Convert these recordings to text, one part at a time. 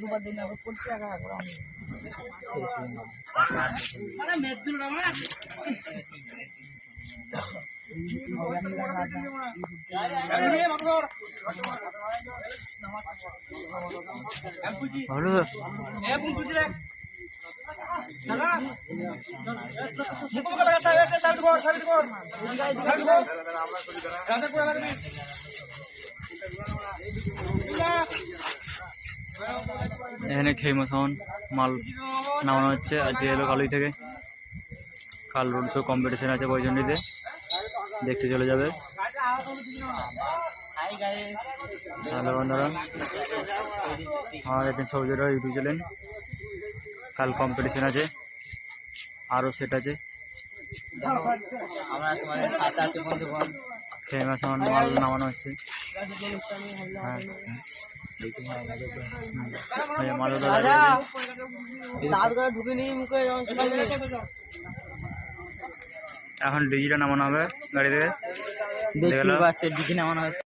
দুবার দিন করছি একা করে এখানে খেইমাসন মাল নামানো হচ্ছে। আজকে এলো কালুই থেকে, কাল রোড শো কম্পিটিশন আছে বৈজন্ডিতে, দেখতে চলে যাবে। হ্যালো বন্ধুরা, আমার এখানে সৌজরা ইউটিউব চ্যানেল। কাল কম্পিটিশন আছে, আরও সেট আছে। খেইমাসন মাল নামানো হচ্ছে। হ্যাঁ এখন ডিজিটা নামানো হবে গাড়ি থেকে, ডিজি নামানো হচ্ছে।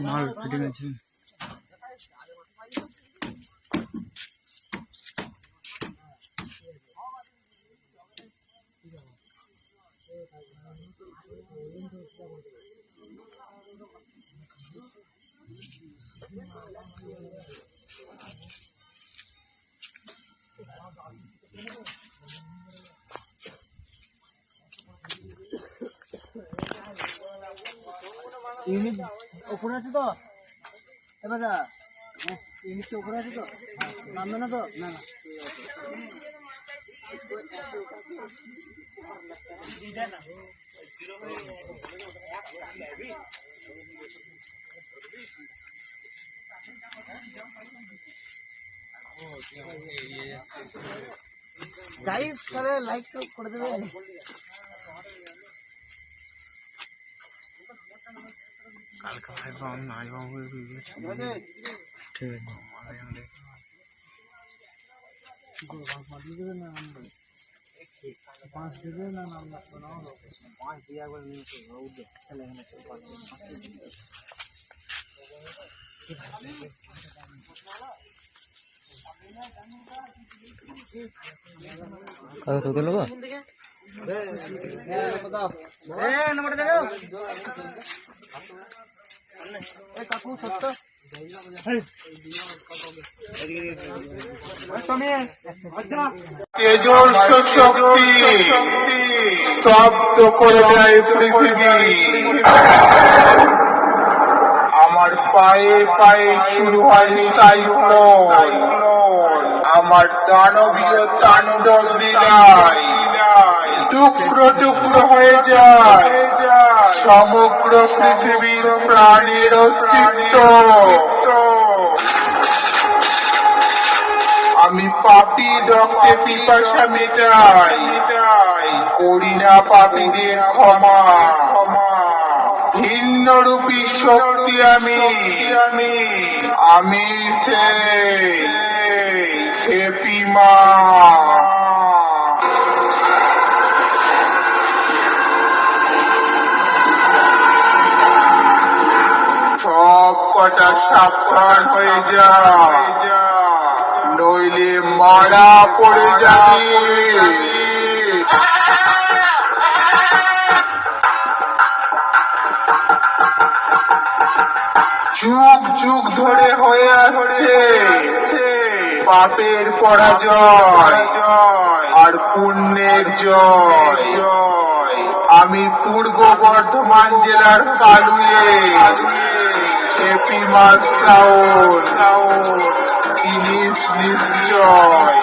মাল ফিটিং আছে। ইউনিট উপরে আছে তো এবার ইউনিট উপরে আছে তো, নামবে না তো? না না গাইস তাহলে লাইক করে দেবে। কালকে ভাইবা আমি আসবো, ঠিক কাকু সত্য শক্তি স্তব্ধ করে দেয় পৃথিবী। আমার পায়ে পায়ে শুরু হয়নি সাইক্লোন, আমার দানবীয় তাণ্ডব লীলায় টুকরো টুকরো হয়ে যায় সমগ্র পৃথিবীর প্রাণের অস্তিত্ব। আমি পাপী রক্তে পিপাসা মেটাই, করি না পাপীদের ক্ষমা। ভিন্নরূপী শক্তি আমি সেই হ্যাপি মা। সব কটা সাবধান হয়ে যায়, নইলে মারা পড়ে যাবে। যুগ যুগ ধরে হয়ে আসছে পাপের পরাজয় আর পুণ্যের জয়। আমি পূর্ব বর্ধমান জেলার কালুয়ে হ্যাপি মা শ্রাবণ, জিনিস নিশ্চয়।